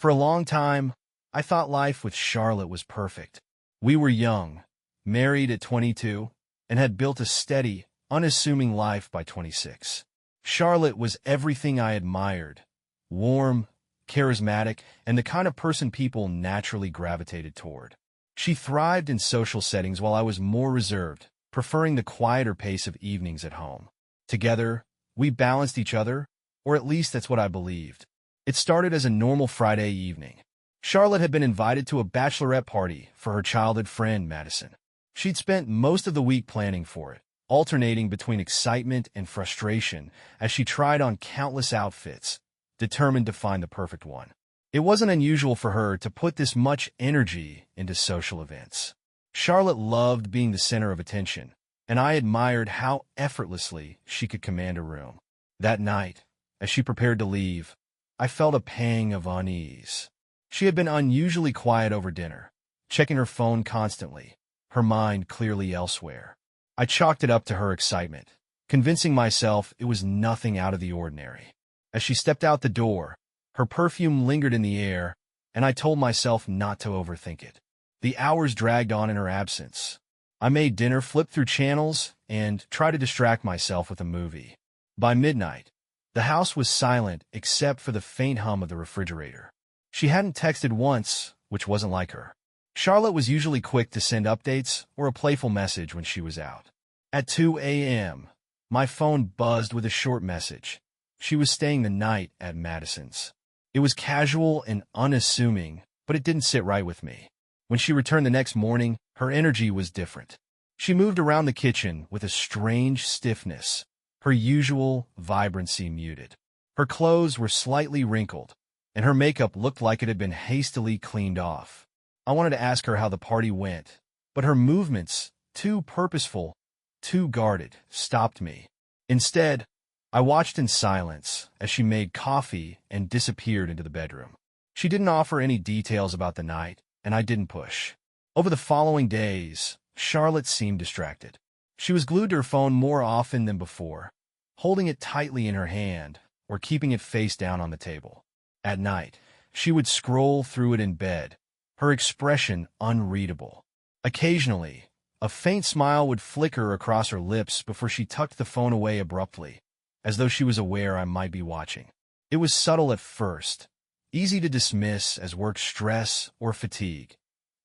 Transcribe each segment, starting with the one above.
For a long time, I thought life with Charlotte was perfect. We were young, married at 22, and had built a steady, unassuming life by 26. Charlotte was everything I admired: warm, charismatic, and the kind of person people naturally gravitated toward. She thrived in social settings while I was more reserved, preferring the quieter pace of evenings at home. Together, we balanced each other, or at least that's what I believed. It started as a normal Friday evening. Charlotte had been invited to a bachelorette party for her childhood friend, Madison. She'd spent most of the week planning for it, alternating between excitement and frustration as she tried on countless outfits, determined to find the perfect one. It wasn't unusual for her to put this much energy into social events. Charlotte loved being the center of attention, and I admired how effortlessly she could command a room. That night, as she prepared to leave, I felt a pang of unease. She had been unusually quiet over dinner, checking her phone constantly, her mind clearly elsewhere. I chalked it up to her excitement, convincing myself it was nothing out of the ordinary. As she stepped out the door, her perfume lingered in the air, and I told myself not to overthink it. The hours dragged on in her absence. I made dinner, flipped through channels, and tried to distract myself with a movie. By midnight, the house was silent except for the faint hum of the refrigerator. She hadn't texted once, which wasn't like her. Charlotte was usually quick to send updates or a playful message when she was out. At 2 a.m., my phone buzzed with a short message. She was staying the night at Madison's. It was casual and unassuming, but it didn't sit right with me. When she returned the next morning, her energy was different. She moved around the kitchen with a strange stiffness, her usual vibrancy muted. Her clothes were slightly wrinkled, and her makeup looked like it had been hastily cleaned off. I wanted to ask her how the party went, but her movements, too purposeful, too guarded, stopped me. Instead, I watched in silence as she made coffee and disappeared into the bedroom. She didn't offer any details about the night, and I didn't push. Over the following days, Charlotte seemed distracted. She was glued to her phone more often than before, holding it tightly in her hand or keeping it face down on the table. At night, she would scroll through it in bed, her expression unreadable. Occasionally, a faint smile would flicker across her lips before she tucked the phone away abruptly, as though she was aware I might be watching. It was subtle at first, easy to dismiss as work stress or fatigue.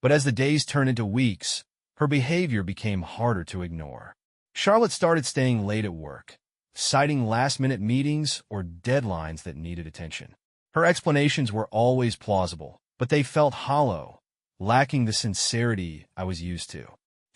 But as the days turned into weeks, her behavior became harder to ignore. Charlotte started staying late at work, citing last-minute meetings or deadlines that needed attention. Her explanations were always plausible, but they felt hollow, lacking the sincerity I was used to.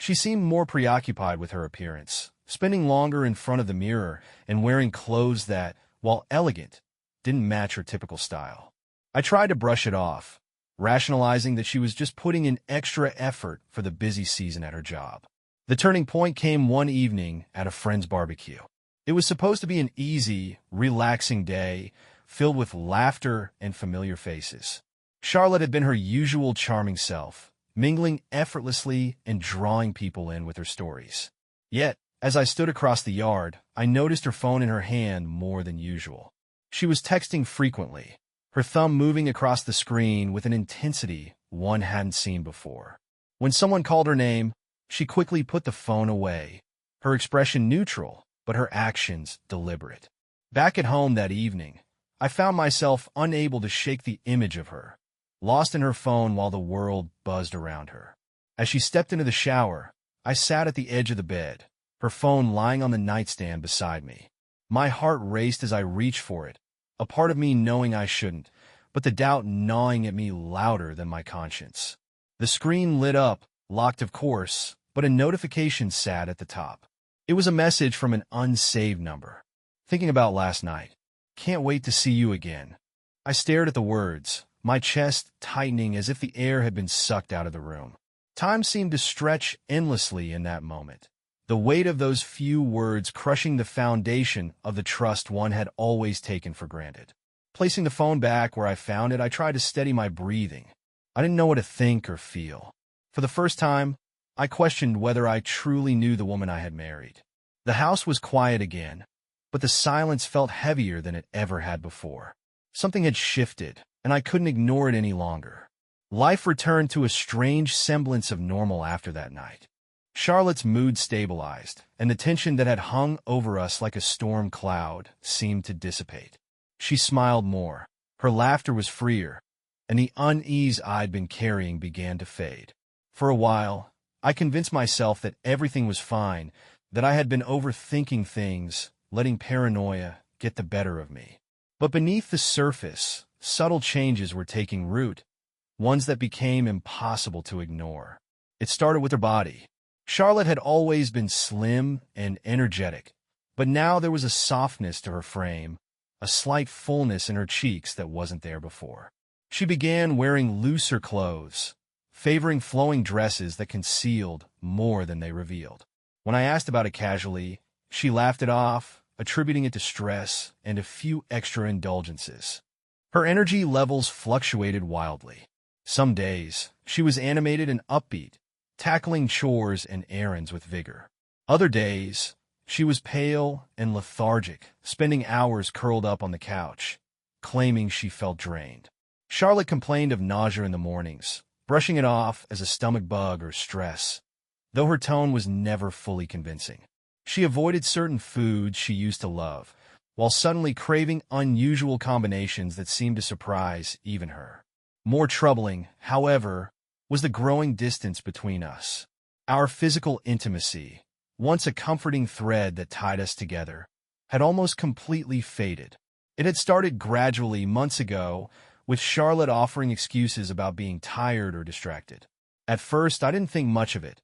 She seemed more preoccupied with her appearance, spending longer in front of the mirror and wearing clothes that, while elegant, didn't match her typical style. I tried to brush it off, rationalizing that she was just putting in extra effort for the busy season at her job. The turning point came one evening at a friend's barbecue. It was supposed to be an easy, relaxing day, filled with laughter and familiar faces. Charlotte had been her usual charming self, mingling effortlessly and drawing people in with her stories. Yet, as I stood across the yard, I noticed her phone in her hand more than usual. She was texting frequently, her thumb moving across the screen with an intensity one hadn't seen before. When someone called her name, she quickly put the phone away, her expression neutral, but her actions deliberate. Back at home that evening, I found myself unable to shake the image of her, lost in her phone while the world buzzed around her. As she stepped into the shower, I sat at the edge of the bed, her phone lying on the nightstand beside me. My heart raced as I reached for it, a part of me knowing I shouldn't, but the doubt gnawing at me louder than my conscience. The screen lit up, locked of course, but a notification sat at the top. It was a message from an unsaved number. Thinking about last night. Can't wait to see you again. I stared at the words, my chest tightening as if the air had been sucked out of the room. Time seemed to stretch endlessly in that moment, the weight of those few words crushing the foundation of the trust one had always taken for granted. Placing the phone back where I found it, I tried to steady my breathing. I didn't know what to think or feel. For the first time, I questioned whether I truly knew the woman I had married. The house was quiet again, but the silence felt heavier than it ever had before. Something had shifted, and I couldn't ignore it any longer. Life returned to a strange semblance of normal after that night. Charlotte's mood stabilized, and the tension that had hung over us like a storm cloud seemed to dissipate. She smiled more, her laughter was freer, and the unease I'd been carrying began to fade. For a while, I convinced myself that everything was fine, that I had been overthinking things, letting paranoia get the better of me. But beneath the surface, subtle changes were taking root, ones that became impossible to ignore. It started with her body. Charlotte had always been slim and energetic, but now there was a softness to her frame, a slight fullness in her cheeks that wasn't there before. She began wearing looser clothes, favoring flowing dresses that concealed more than they revealed. When I asked about it casually, she laughed it off, attributing it to stress and a few extra indulgences. Her energy levels fluctuated wildly. Some days, she was animated and upbeat, tackling chores and errands with vigor. Other days, she was pale and lethargic, spending hours curled up on the couch, claiming she felt drained. Charlotte complained of nausea in the mornings, brushing it off as a stomach bug or stress, though her tone was never fully convincing. She avoided certain foods she used to love, while suddenly craving unusual combinations that seemed to surprise even her. More troubling, however, was the growing distance between us. Our physical intimacy, once a comforting thread that tied us together, had almost completely faded. It had started gradually months ago, with Charlotte offering excuses about being tired or distracted. At first, I didn't think much of it.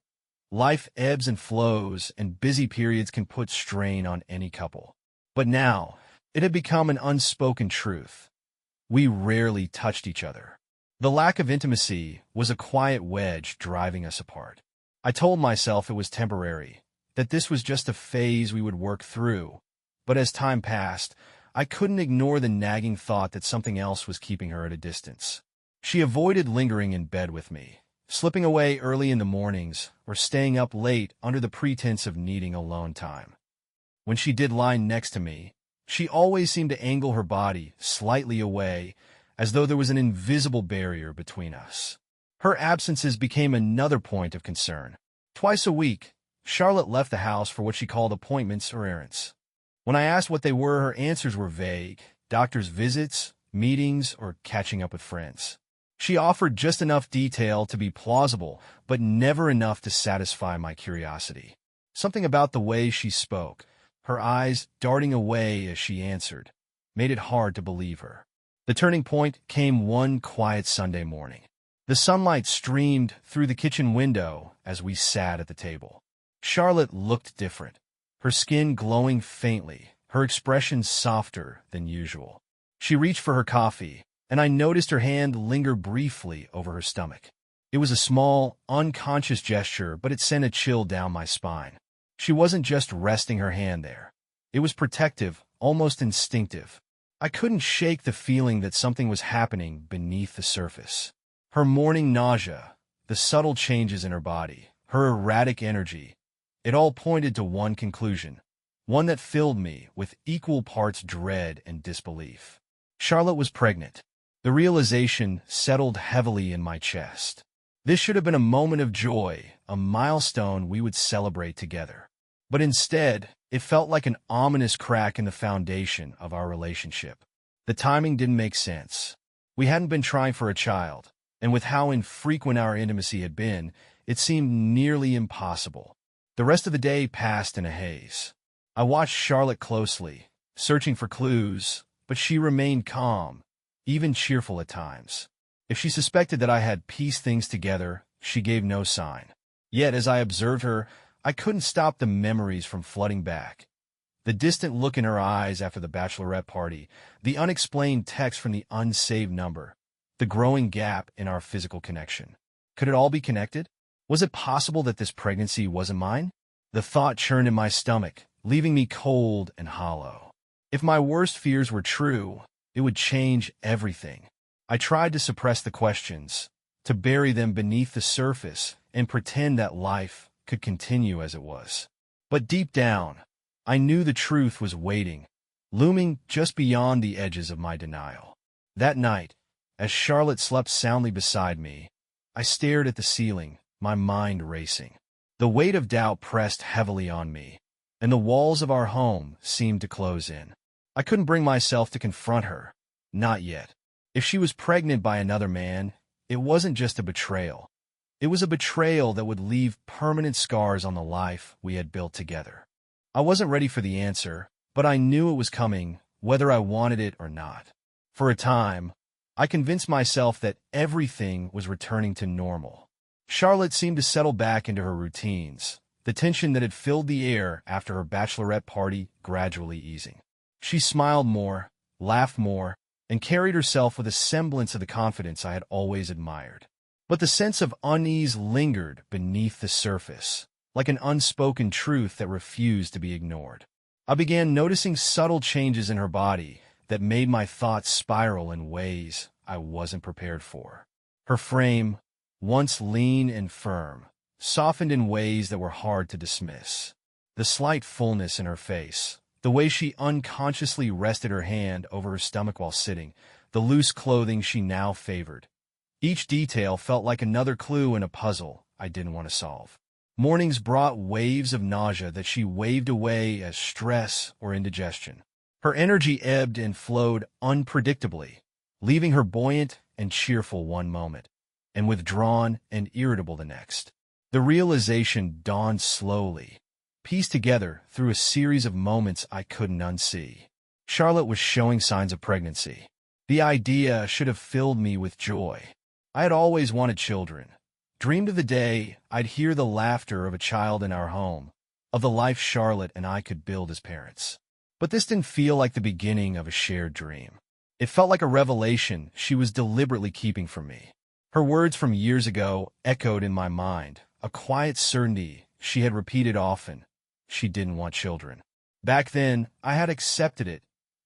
Life ebbs and flows, and busy periods can put strain on any couple. But now, it had become an unspoken truth. We rarely touched each other. The lack of intimacy was a quiet wedge driving us apart. I told myself it was temporary, that this was just a phase we would work through. But as time passed, I couldn't ignore the nagging thought that something else was keeping her at a distance. She avoided lingering in bed with me, slipping away early in the mornings or staying up late under the pretense of needing alone time. When she did lie next to me, she always seemed to angle her body slightly away, as though there was an invisible barrier between us. Her absences became another point of concern. Twice a week, Charlotte left the house for what she called appointments or errands. When I asked what they were, her answers were vague: doctor's visits, meetings, or catching up with friends. She offered just enough detail to be plausible, but never enough to satisfy my curiosity. Something about the way she spoke, her eyes darting away as she answered, made it hard to believe her. The turning point came one quiet Sunday morning. The sunlight streamed through the kitchen window as we sat at the table. Charlotte looked different, her skin glowing faintly, her expression softer than usual. She reached for her coffee, and I noticed her hand linger briefly over her stomach. It was a small, unconscious gesture, but it sent a chill down my spine. She wasn't just resting her hand there. It was protective, almost instinctive. I couldn't shake the feeling that something was happening beneath the surface. Her morning nausea, the subtle changes in her body, her erratic energy, it all pointed to one conclusion, one that filled me with equal parts dread and disbelief. Charlotte was pregnant. The realization settled heavily in my chest. This should have been a moment of joy, a milestone we would celebrate together. But instead, it felt like an ominous crack in the foundation of our relationship. The timing didn't make sense. We hadn't been trying for a child, and with how infrequent our intimacy had been, it seemed nearly impossible. The rest of the day passed in a haze. I watched Charlotte closely, searching for clues, but she remained calm, even cheerful at times. If she suspected that I had pieced things together, she gave no sign. Yet, as I observed her, I couldn't stop the memories from flooding back. The distant look in her eyes after the bachelorette party, the unexplained text from the unsaved number, the growing gap in our physical connection. Could it all be connected? Was it possible that this pregnancy wasn't mine? The thought churned in my stomach, leaving me cold and hollow. If my worst fears were true, it would change everything. I tried to suppress the questions, to bury them beneath the surface and pretend that life could continue as it was. But deep down, I knew the truth was waiting, looming just beyond the edges of my denial. That night, As Charlotte slept soundly beside me, I stared at the ceiling, my mind racing. The weight of doubt pressed heavily on me, and the walls of our home seemed to close in. I couldn't bring myself to confront her. Not yet. If she was pregnant by another man, it wasn't just a betrayal. It was a betrayal that would leave permanent scars on the life we had built together. I wasn't ready for the answer, but I knew it was coming, whether I wanted it or not. For a time, I convinced myself that everything was returning to normal. Charlotte seemed to settle back into her routines, the tension that had filled the air after her bachelorette party gradually easing. She smiled more, laughed more, and carried herself with a semblance of the confidence I had always admired. But the sense of unease lingered beneath the surface, like an unspoken truth that refused to be ignored. I began noticing subtle changes in her body that made my thoughts spiral in ways I wasn't prepared for. Her frame, once lean and firm, softened in ways that were hard to dismiss. The slight fullness in her face, the way she unconsciously rested her hand over her stomach while sitting, the loose clothing she now favored. Each detail felt like another clue in a puzzle I didn't want to solve. Mornings brought waves of nausea that she waved away as stress or indigestion. Her energy ebbed and flowed unpredictably, leaving her buoyant and cheerful one moment, and withdrawn and irritable the next. The realization dawned slowly, pieced together through a series of moments I couldn't unsee. Charlotte was showing signs of pregnancy. The idea should have filled me with joy. I had always wanted children, dreamed of the day I'd hear the laughter of a child in our home, of the life Charlotte and I could build as parents. But this didn't feel like the beginning of a shared dream. It felt like a revelation she was deliberately keeping from me. Her words from years ago echoed in my mind, a quiet certainty she had repeated often. She didn't want children. Back then, I had accepted it,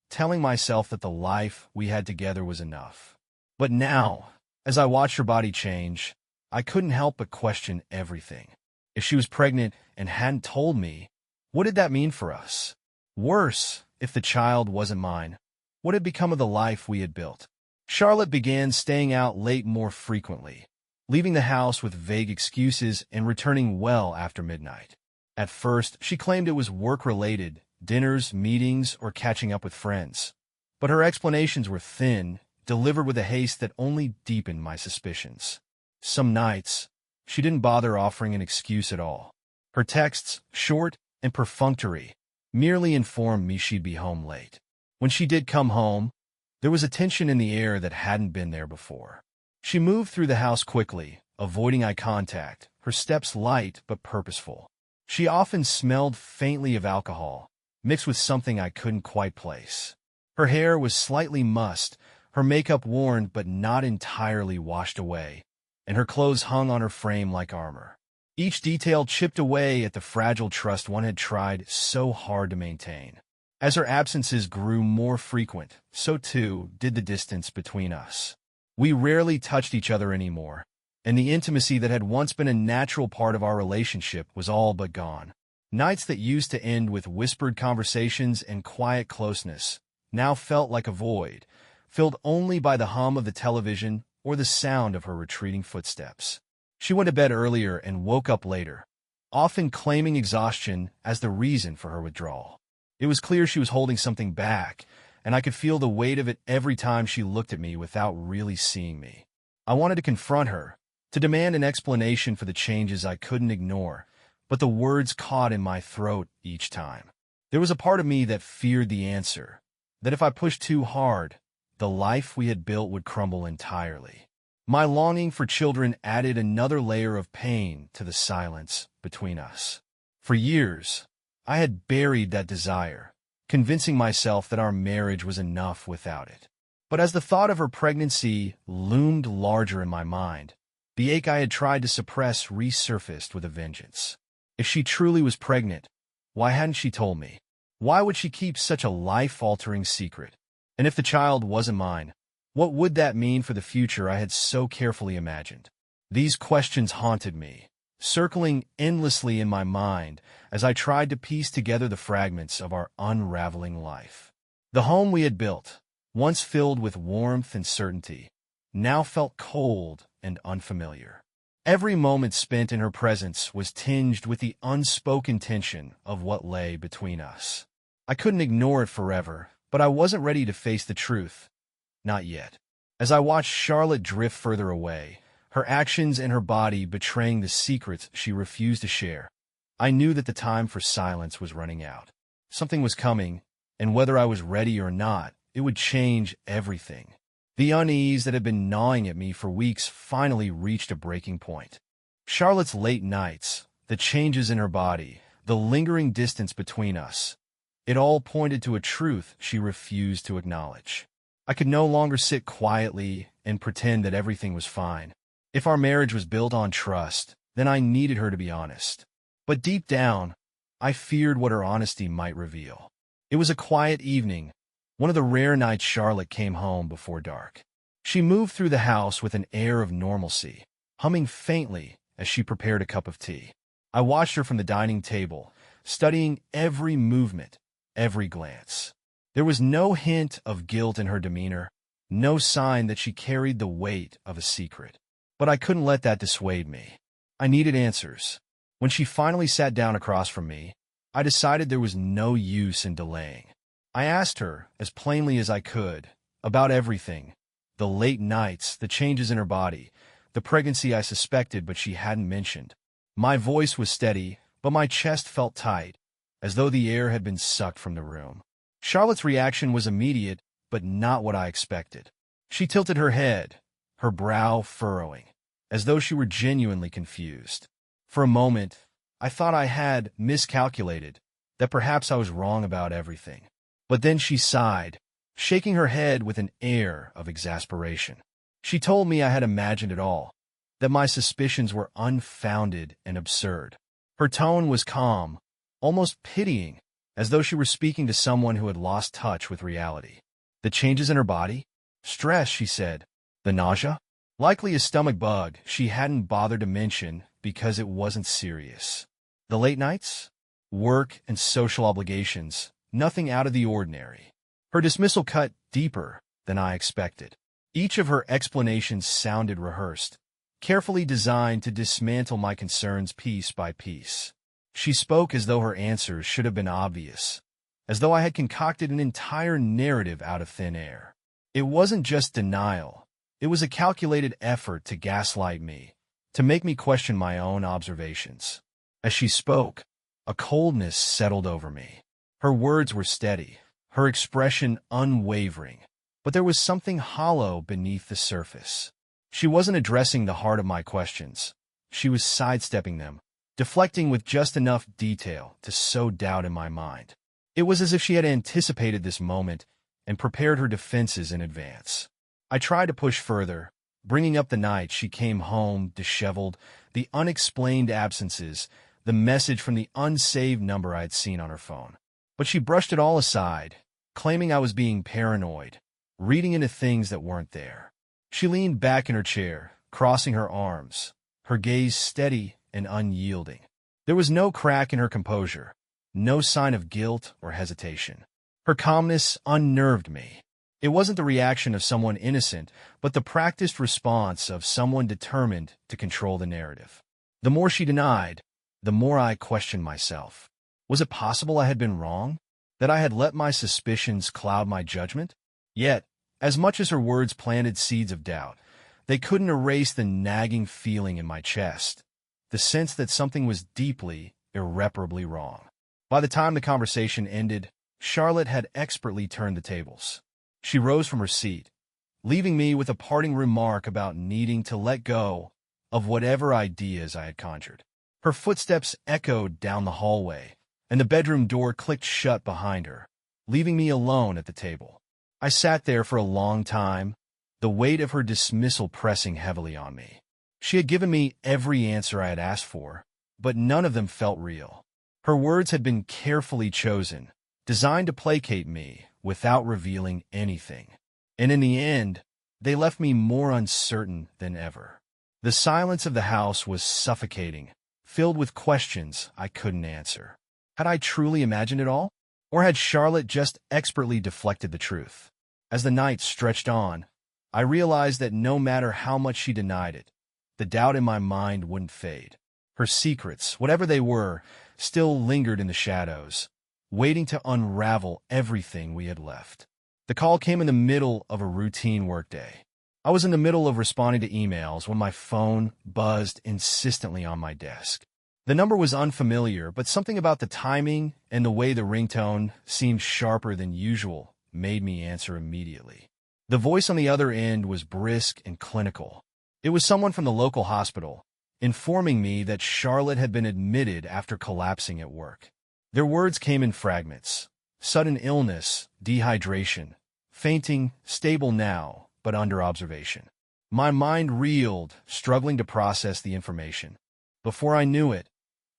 telling myself that the life we had together was enough. But now, as I watched her body change, I couldn't help but question everything. If she was pregnant and hadn't told me, what did that mean for us? Worse, if the child wasn't mine, what had become of the life we had built? Charlotte began staying out late more frequently, leaving the house with vague excuses and returning well after midnight. At first, she claimed it was work-related, dinners, meetings, or catching up with friends. But her explanations were thin, delivered with a haste that only deepened my suspicions. Some nights, she didn't bother offering an excuse at all. Her texts, short and perfunctory, merely informed me she'd be home late. When she did come home, there was a tension in the air that hadn't been there before. She moved through the house quickly, avoiding eye contact, her steps light but purposeful. She often smelled faintly of alcohol, mixed with something I couldn't quite place. Her hair was slightly mussed, her makeup worn but not entirely washed away, and her clothes hung on her frame like armor. Each detail chipped away at the fragile trust one had tried so hard to maintain. As her absences grew more frequent, so too did the distance between us. We rarely touched each other anymore, and the intimacy that had once been a natural part of our relationship was all but gone. Nights that used to end with whispered conversations and quiet closeness now felt like a void, filled only by the hum of the television or the sound of her retreating footsteps. She went to bed earlier and woke up later, often claiming exhaustion as the reason for her withdrawal. It was clear she was holding something back, and I could feel the weight of it every time she looked at me without really seeing me. I wanted to confront her, to demand an explanation for the changes I couldn't ignore, but the words caught in my throat each time. There was a part of me that feared the answer, that if I pushed too hard, the life we had built would crumble entirely. My longing for children added another layer of pain to the silence between us. For years, I had buried that desire, convincing myself that our marriage was enough without it. But as the thought of her pregnancy loomed larger in my mind, the ache I had tried to suppress resurfaced with a vengeance. If she truly was pregnant, why hadn't she told me? Why would she keep such a life-altering secret? And if the child wasn't mine, what would that mean for the future I had so carefully imagined? These questions haunted me, circling endlessly in my mind as I tried to piece together the fragments of our unraveling life. The home we had built, once filled with warmth and certainty, now felt cold and unfamiliar. Every moment spent in her presence was tinged with the unspoken tension of what lay between us. I couldn't ignore it forever, but I wasn't ready to face the truth. Not yet. As I watched Charlotte drift further away, her actions and her body betraying the secrets she refused to share, I knew that the time for silence was running out. Something was coming, and whether I was ready or not, it would change everything. The unease that had been gnawing at me for weeks finally reached a breaking point. Charlotte's late nights, the changes in her body, the lingering distance between us, it all pointed to a truth she refused to acknowledge. I could no longer sit quietly and pretend that everything was fine. If our marriage was built on trust, then I needed her to be honest. But deep down, I feared what her honesty might reveal. It was a quiet evening, one of the rare nights Charlotte came home before dark. She moved through the house with an air of normalcy, humming faintly as she prepared a cup of tea. I watched her from the dining table, studying every movement, every glance. There was no hint of guilt in her demeanor, no sign that she carried the weight of a secret. But I couldn't let that dissuade me. I needed answers. When she finally sat down across from me, I decided there was no use in delaying. I asked her, as plainly as I could, about everything. The late nights, the changes in her body, the pregnancy I suspected but she hadn't mentioned. My voice was steady, but my chest felt tight, as though the air had been sucked from the room. Charlotte's reaction was immediate, but not what I expected. She tilted her head, her brow furrowing, as though she were genuinely confused. For a moment, I thought I had miscalculated, that perhaps I was wrong about everything. But then she sighed, shaking her head with an air of exasperation. She told me I had imagined it all, that my suspicions were unfounded and absurd. Her tone was calm, almost pitying, as though she were speaking to someone who had lost touch with reality. The changes in her body? Stress, she said. The nausea? Likely a stomach bug she hadn't bothered to mention because it wasn't serious. The late nights? Work and social obligations. Nothing out of the ordinary. Her dismissal cut deeper than I expected. Each of her explanations sounded rehearsed, carefully designed to dismantle my concerns piece by piece. She spoke as though her answers should have been obvious, as though I had concocted an entire narrative out of thin air. It wasn't just denial. It was a calculated effort to gaslight me, to make me question my own observations. As she spoke, a coldness settled over me. Her words were steady, her expression unwavering, but there was something hollow beneath the surface. She wasn't addressing the heart of my questions. She was sidestepping them, deflecting with just enough detail to sow doubt in my mind. It was as if she had anticipated this moment and prepared her defenses in advance. I tried to push further, bringing up the night she came home disheveled, the unexplained absences, the message from the unsaved number I had seen on her phone. But she brushed it all aside, claiming I was being paranoid, reading into things that weren't there. She leaned back in her chair, crossing her arms, her gaze steady and unyielding. There was no crack in her composure, no sign of guilt or hesitation. Her calmness unnerved me. It wasn't the reaction of someone innocent, but the practiced response of someone determined to control the narrative. The more she denied, the more I questioned myself. Was it possible I had been wrong? That I had let my suspicions cloud my judgment? Yet, as much as her words planted seeds of doubt, they couldn't erase the nagging feeling in my chest, the sense that something was deeply, irreparably wrong. By the time the conversation ended, Charlotte had expertly turned the tables. She rose from her seat, leaving me with a parting remark about needing to let go of whatever ideas I had conjured. Her footsteps echoed down the hallway, and the bedroom door clicked shut behind her, leaving me alone at the table. I sat there for a long time, the weight of her dismissal pressing heavily on me. She had given me every answer I had asked for, but none of them felt real. Her words had been carefully chosen, designed to placate me without revealing anything. And in the end, they left me more uncertain than ever. The silence of the house was suffocating, filled with questions I couldn't answer. Had I truly imagined it all? Or had Charlotte just expertly deflected the truth? As the night stretched on, I realized that no matter how much she denied it, the doubt in my mind wouldn't fade. Her secrets, whatever they were, still lingered in the shadows, waiting to unravel everything we had left. The call came in the middle of a routine workday. I was in the middle of responding to emails when my phone buzzed insistently on my desk. The number was unfamiliar, but something about the timing and the way the ringtone seemed sharper than usual made me answer immediately. The voice on the other end was brisk and clinical. It was someone from the local hospital, informing me that Charlotte had been admitted after collapsing at work. Their words came in fragments. Sudden illness, dehydration, fainting, stable now, but under observation. My mind reeled, struggling to process the information. Before I knew it,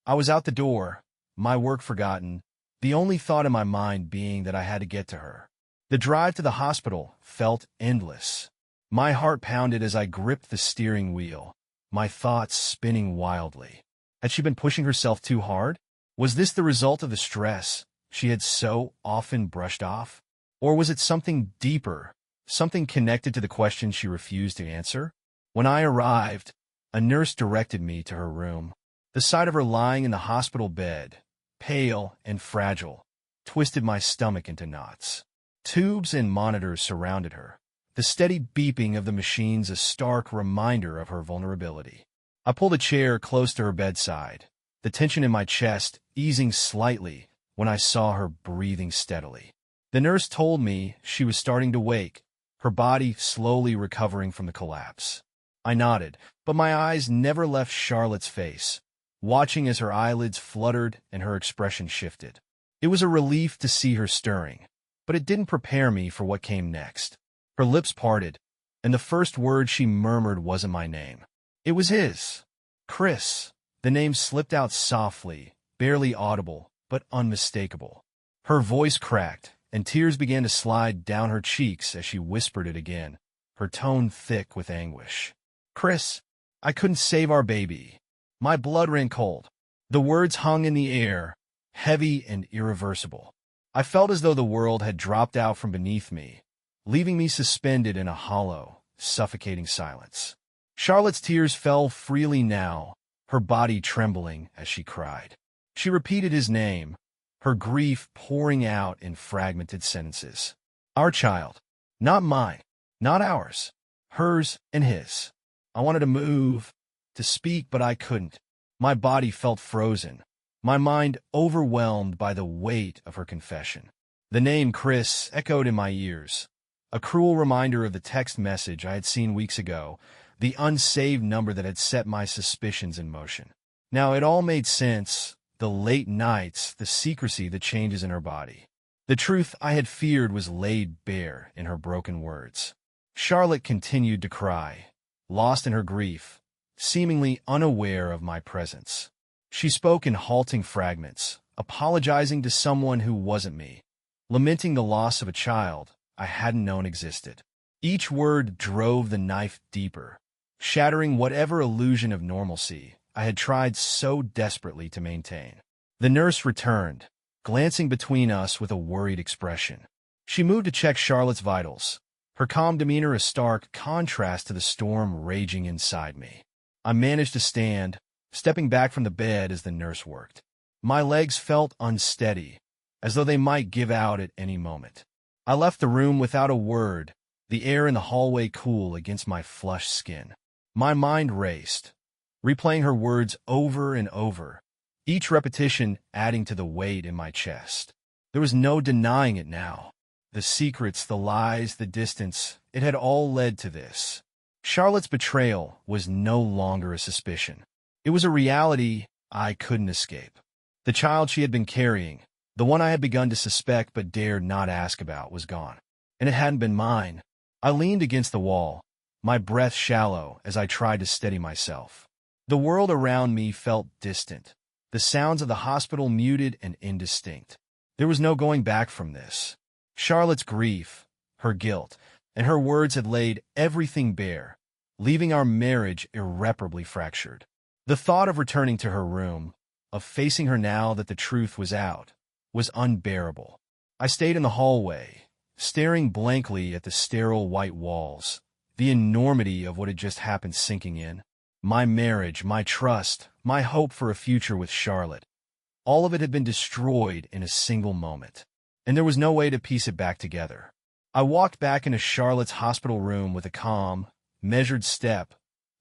I was out the door, my work forgotten, the only thought in my mind being that I had to get to her. The drive to the hospital felt endless. My heart pounded as I gripped the steering wheel, my thoughts spinning wildly. Had she been pushing herself too hard? Was this the result of the stress she had so often brushed off? Or was it something deeper, something connected to the questions she refused to answer? When I arrived, a nurse directed me to her room. The sight of her lying in the hospital bed, pale and fragile, twisted my stomach into knots. Tubes and monitors surrounded her, the steady beeping of the machines a stark reminder of her vulnerability. I pulled a chair close to her bedside, the tension in my chest easing slightly when I saw her breathing steadily. The nurse told me she was starting to wake, her body slowly recovering from the collapse. I nodded, but my eyes never left Charlotte's face, watching as her eyelids fluttered and her expression shifted. It was a relief to see her stirring, but it didn't prepare me for what came next. Her lips parted, and the first word she murmured wasn't my name. It was his. Chris. The name slipped out softly, barely audible, but unmistakable. Her voice cracked, and tears began to slide down her cheeks as she whispered it again, her tone thick with anguish. Chris, I couldn't save our baby. My blood ran cold. The words hung in the air, heavy and irreversible. I felt as though the world had dropped out from beneath me, leaving me suspended in a hollow, suffocating silence. Charlotte's tears fell freely now, her body trembling as she cried. She repeated his name, her grief pouring out in fragmented sentences. Our child. Not mine. Not ours. Hers and his. I wanted to move, to speak, but I couldn't. My body felt frozen, my mind overwhelmed by the weight of her confession. The name Chris echoed in my ears, a cruel reminder of the text message I had seen weeks ago, the unsaved number that had set my suspicions in motion. Now it all made sense, the late nights, the secrecy, the changes in her body. The truth I had feared was laid bare in her broken words. Charlotte continued to cry, lost in her grief, seemingly unaware of my presence. She spoke in halting fragments, apologizing to someone who wasn't me, lamenting the loss of a child I hadn't known existed. Each word drove the knife deeper, shattering whatever illusion of normalcy I had tried so desperately to maintain. The nurse returned, glancing between us with a worried expression. She moved to check Charlotte's vitals, her calm demeanor a stark contrast to the storm raging inside me. I managed to stand, stepping back from the bed as the nurse worked. My legs felt unsteady, as though they might give out at any moment. I left the room without a word, the air in the hallway cool against my flushed skin. My mind raced, replaying her words over and over, each repetition adding to the weight in my chest. There was no denying it now. The secrets, the lies, the distance, it had all led to this. Charlotte's betrayal was no longer a suspicion. It was a reality I couldn't escape. The child she had been carrying, the one I had begun to suspect but dared not ask about, was gone. And it hadn't been mine. I leaned against the wall, my breath shallow as I tried to steady myself. The world around me felt distant, the sounds of the hospital muted and indistinct. There was no going back from this. Charlotte's grief, her guilt, and her words had laid everything bare, leaving our marriage irreparably fractured. The thought of returning to her room, of facing her now that the truth was out, was unbearable. I stayed in the hallway, staring blankly at the sterile white walls, the enormity of what had just happened sinking in. My marriage, my trust, my hope for a future with Charlotte. All of it had been destroyed in a single moment, and there was no way to piece it back together. I walked back into Charlotte's hospital room with a calm, measured step,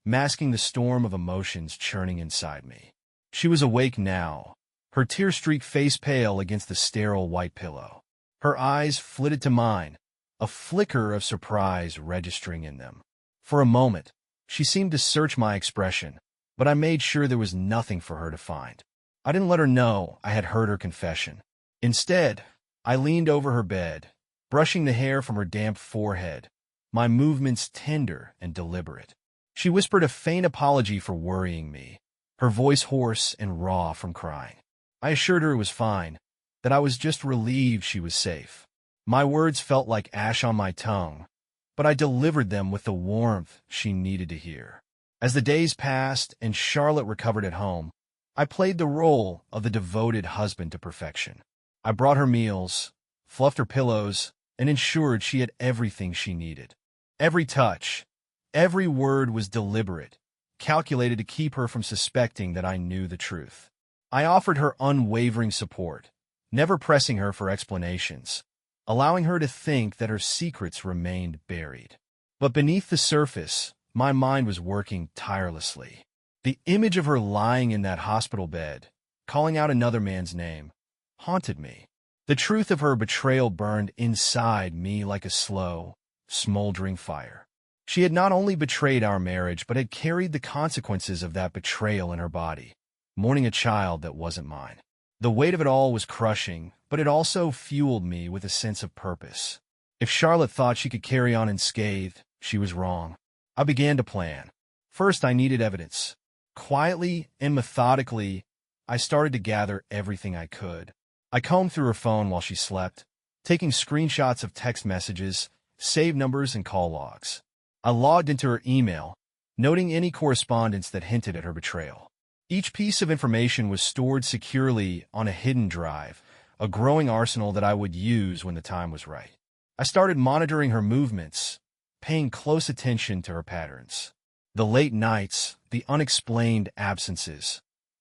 masking the storm of emotions churning inside me. She was awake now, her tear-streaked face pale against the sterile white pillow. Her eyes flitted to mine, a flicker of surprise registering in them. For a moment, she seemed to search my expression, but I made sure there was nothing for her to find. I didn't let her know I had heard her confession. Instead, I leaned over her bed, brushing the hair from her damp forehead, my movements tender and deliberate. She whispered a faint apology for worrying me, her voice hoarse and raw from crying. I assured her it was fine, that I was just relieved she was safe. My words felt like ash on my tongue, but I delivered them with the warmth she needed to hear. As the days passed and Charlotte recovered at home, I played the role of the devoted husband to perfection. I brought her meals, fluffed her pillows, and ensured she had everything she needed. Every touch, every word was deliberate, calculated to keep her from suspecting that I knew the truth. I offered her unwavering support, never pressing her for explanations, allowing her to think that her secrets remained buried. But beneath the surface, my mind was working tirelessly. The image of her lying in that hospital bed, calling out another man's name, haunted me. The truth of her betrayal burned inside me like a slow, smoldering fire. She had not only betrayed our marriage, but had carried the consequences of that betrayal in her body, mourning a child that wasn't mine. The weight of it all was crushing, but it also fueled me with a sense of purpose. If Charlotte thought she could carry on unscathed, she was wrong. I began to plan. First, I needed evidence. Quietly and methodically, I started to gather everything I could. I combed through her phone while she slept, taking screenshots of text messages, saved numbers, and call logs. I logged into her email, noting any correspondence that hinted at her betrayal. Each piece of information was stored securely on a hidden drive, a growing arsenal that I would use when the time was right. I started monitoring her movements, paying close attention to her patterns. The late nights, the unexplained absences,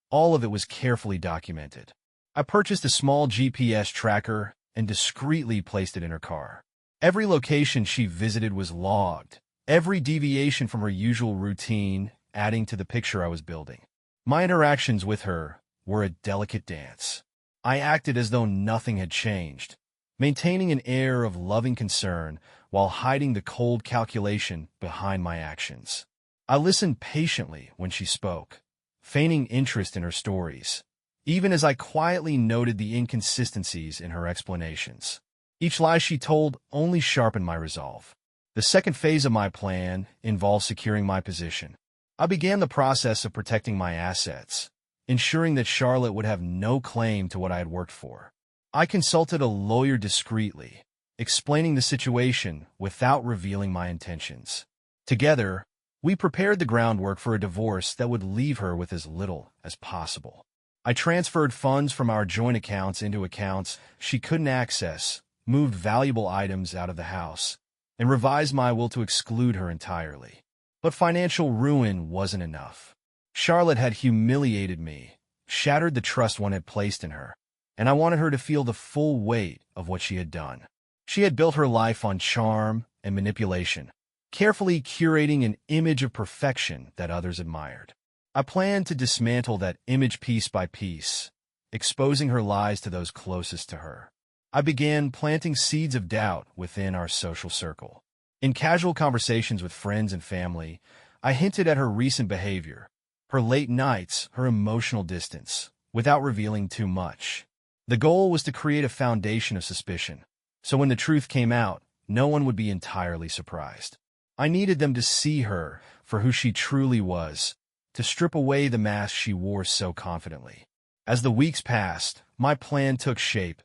all of it was carefully documented. I purchased a small GPS tracker and discreetly placed it in her car. Every location she visited was logged, every deviation from her usual routine adding to the picture I was building. My interactions with her were a delicate dance. I acted as though nothing had changed, maintaining an air of loving concern while hiding the cold calculation behind my actions. I listened patiently when she spoke, feigning interest in her stories, even as I quietly noted the inconsistencies in her explanations. Each lie she told only sharpened my resolve. The second phase of my plan involved securing my position. I began the process of protecting my assets, ensuring that Charlotte would have no claim to what I had worked for. I consulted a lawyer discreetly, explaining the situation without revealing my intentions. Together, we prepared the groundwork for a divorce that would leave her with as little as possible. I transferred funds from our joint accounts into accounts she couldn't access, moved valuable items out of the house, and revised my will to exclude her entirely. But financial ruin wasn't enough. Charlotte had humiliated me, shattered the trust one had placed in her, and I wanted her to feel the full weight of what she had done. She had built her life on charm and manipulation, carefully curating an image of perfection that others admired. I planned to dismantle that image piece by piece, exposing her lies to those closest to her. I began planting seeds of doubt within our social circle. In casual conversations with friends and family, I hinted at her recent behavior, her late nights, her emotional distance, without revealing too much. The goal was to create a foundation of suspicion, so when the truth came out, no one would be entirely surprised. I needed them to see her for who she truly was, to strip away the mask she wore so confidently. As the weeks passed, my plan took shape,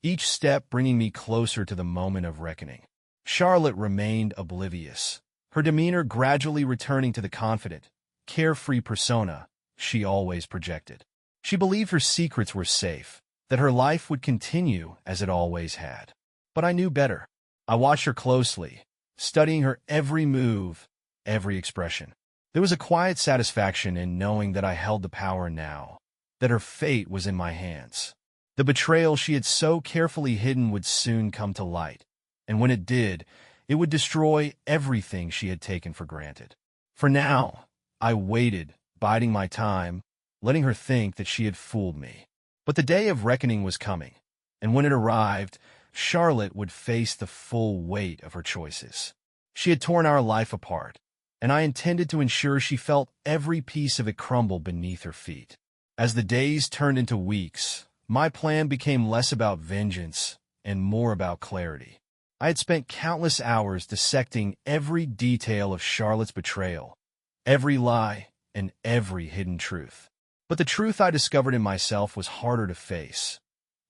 each step bringing me closer to the moment of reckoning. Charlotte remained oblivious, her demeanor gradually returning to the confident, carefree persona she always projected. She believed her secrets were safe, that her life would continue as it always had. But I knew better. I watched her closely, studying her every move, every expression. There was a quiet satisfaction in knowing that I held the power now, that her fate was in my hands. The betrayal she had so carefully hidden would soon come to light, and when it did, it would destroy everything she had taken for granted. For now, I waited, biding my time, letting her think that she had fooled me. But the day of reckoning was coming, and when it arrived, Charlotte would face the full weight of her choices. She had torn our life apart, and I intended to ensure she felt every piece of it crumble beneath her feet. As the days turned into weeks, my plan became less about vengeance and more about clarity. I had spent countless hours dissecting every detail of Charlotte's betrayal, every lie, and every hidden truth. But the truth I discovered in myself was harder to face.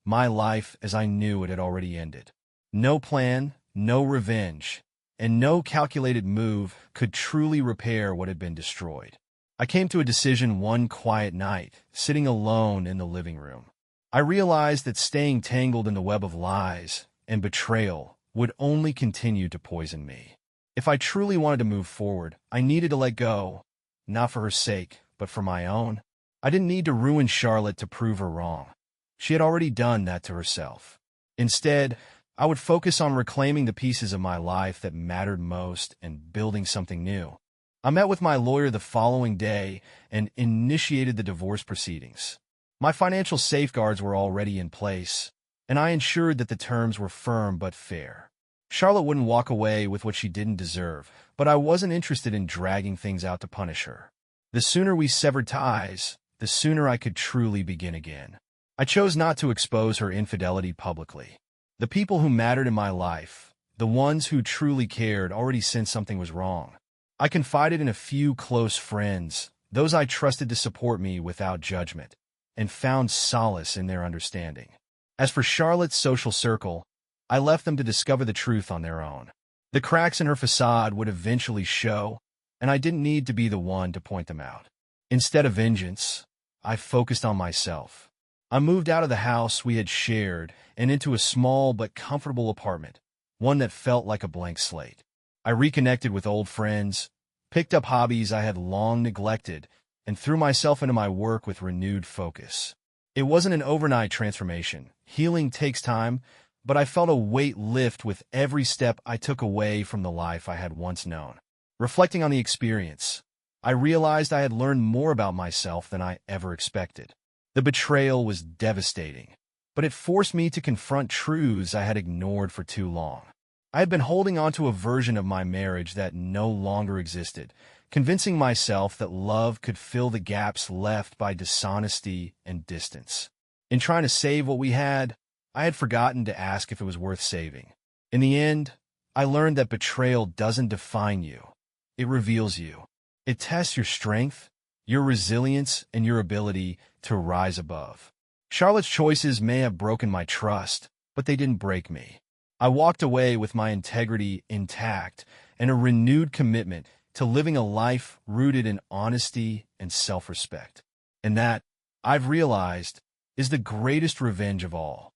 My life as I knew it had already ended. No plan, no revenge, and no calculated move could truly repair what had been destroyed. I came to a decision one quiet night, sitting alone in the living room. I realized that staying tangled in the web of lies and betrayal would only continue to poison me. If I truly wanted to move forward, I needed to let go, not for her sake, but for my own. I didn't need to ruin Charlotte to prove her wrong. She had already done that to herself. Instead, I would focus on reclaiming the pieces of my life that mattered most and building something new. I met with my lawyer the following day and initiated the divorce proceedings. My financial safeguards were already in place, and I ensured that the terms were firm but fair. Charlotte wouldn't walk away with what she didn't deserve, but I wasn't interested in dragging things out to punish her. The sooner we severed ties, the sooner I could truly begin again. I chose not to expose her infidelity publicly. The people who mattered in my life, the ones who truly cared, already sensed something was wrong. I confided in a few close friends, those I trusted to support me without judgment, and found solace in their understanding. As for Charlotte's social circle, I left them to discover the truth on their own. The cracks in her facade would eventually show, and I didn't need to be the one to point them out. Instead of vengeance, I focused on myself. I moved out of the house we had shared and into a small but comfortable apartment, one that felt like a blank slate. I reconnected with old friends, picked up hobbies I had long neglected, and threw myself into my work with renewed focus. It wasn't an overnight transformation. Healing takes time, but I felt a weight lift with every step I took away from the life I had once known. Reflecting on the experience, I realized I had learned more about myself than I ever expected. The betrayal was devastating, but it forced me to confront truths I had ignored for too long. I had been holding on to a version of my marriage that no longer existed, convincing myself that love could fill the gaps left by dishonesty and distance. In trying to save what we had, I had forgotten to ask if it was worth saving. In the end, I learned that betrayal doesn't define you. It reveals you. It tests your strength, your resilience, and your ability to rise above. Charlotte's choices may have broken my trust, but they didn't break me. I walked away with my integrity intact and a renewed commitment to living a life rooted in honesty and self-respect. And that, I've realized, is the greatest revenge of all.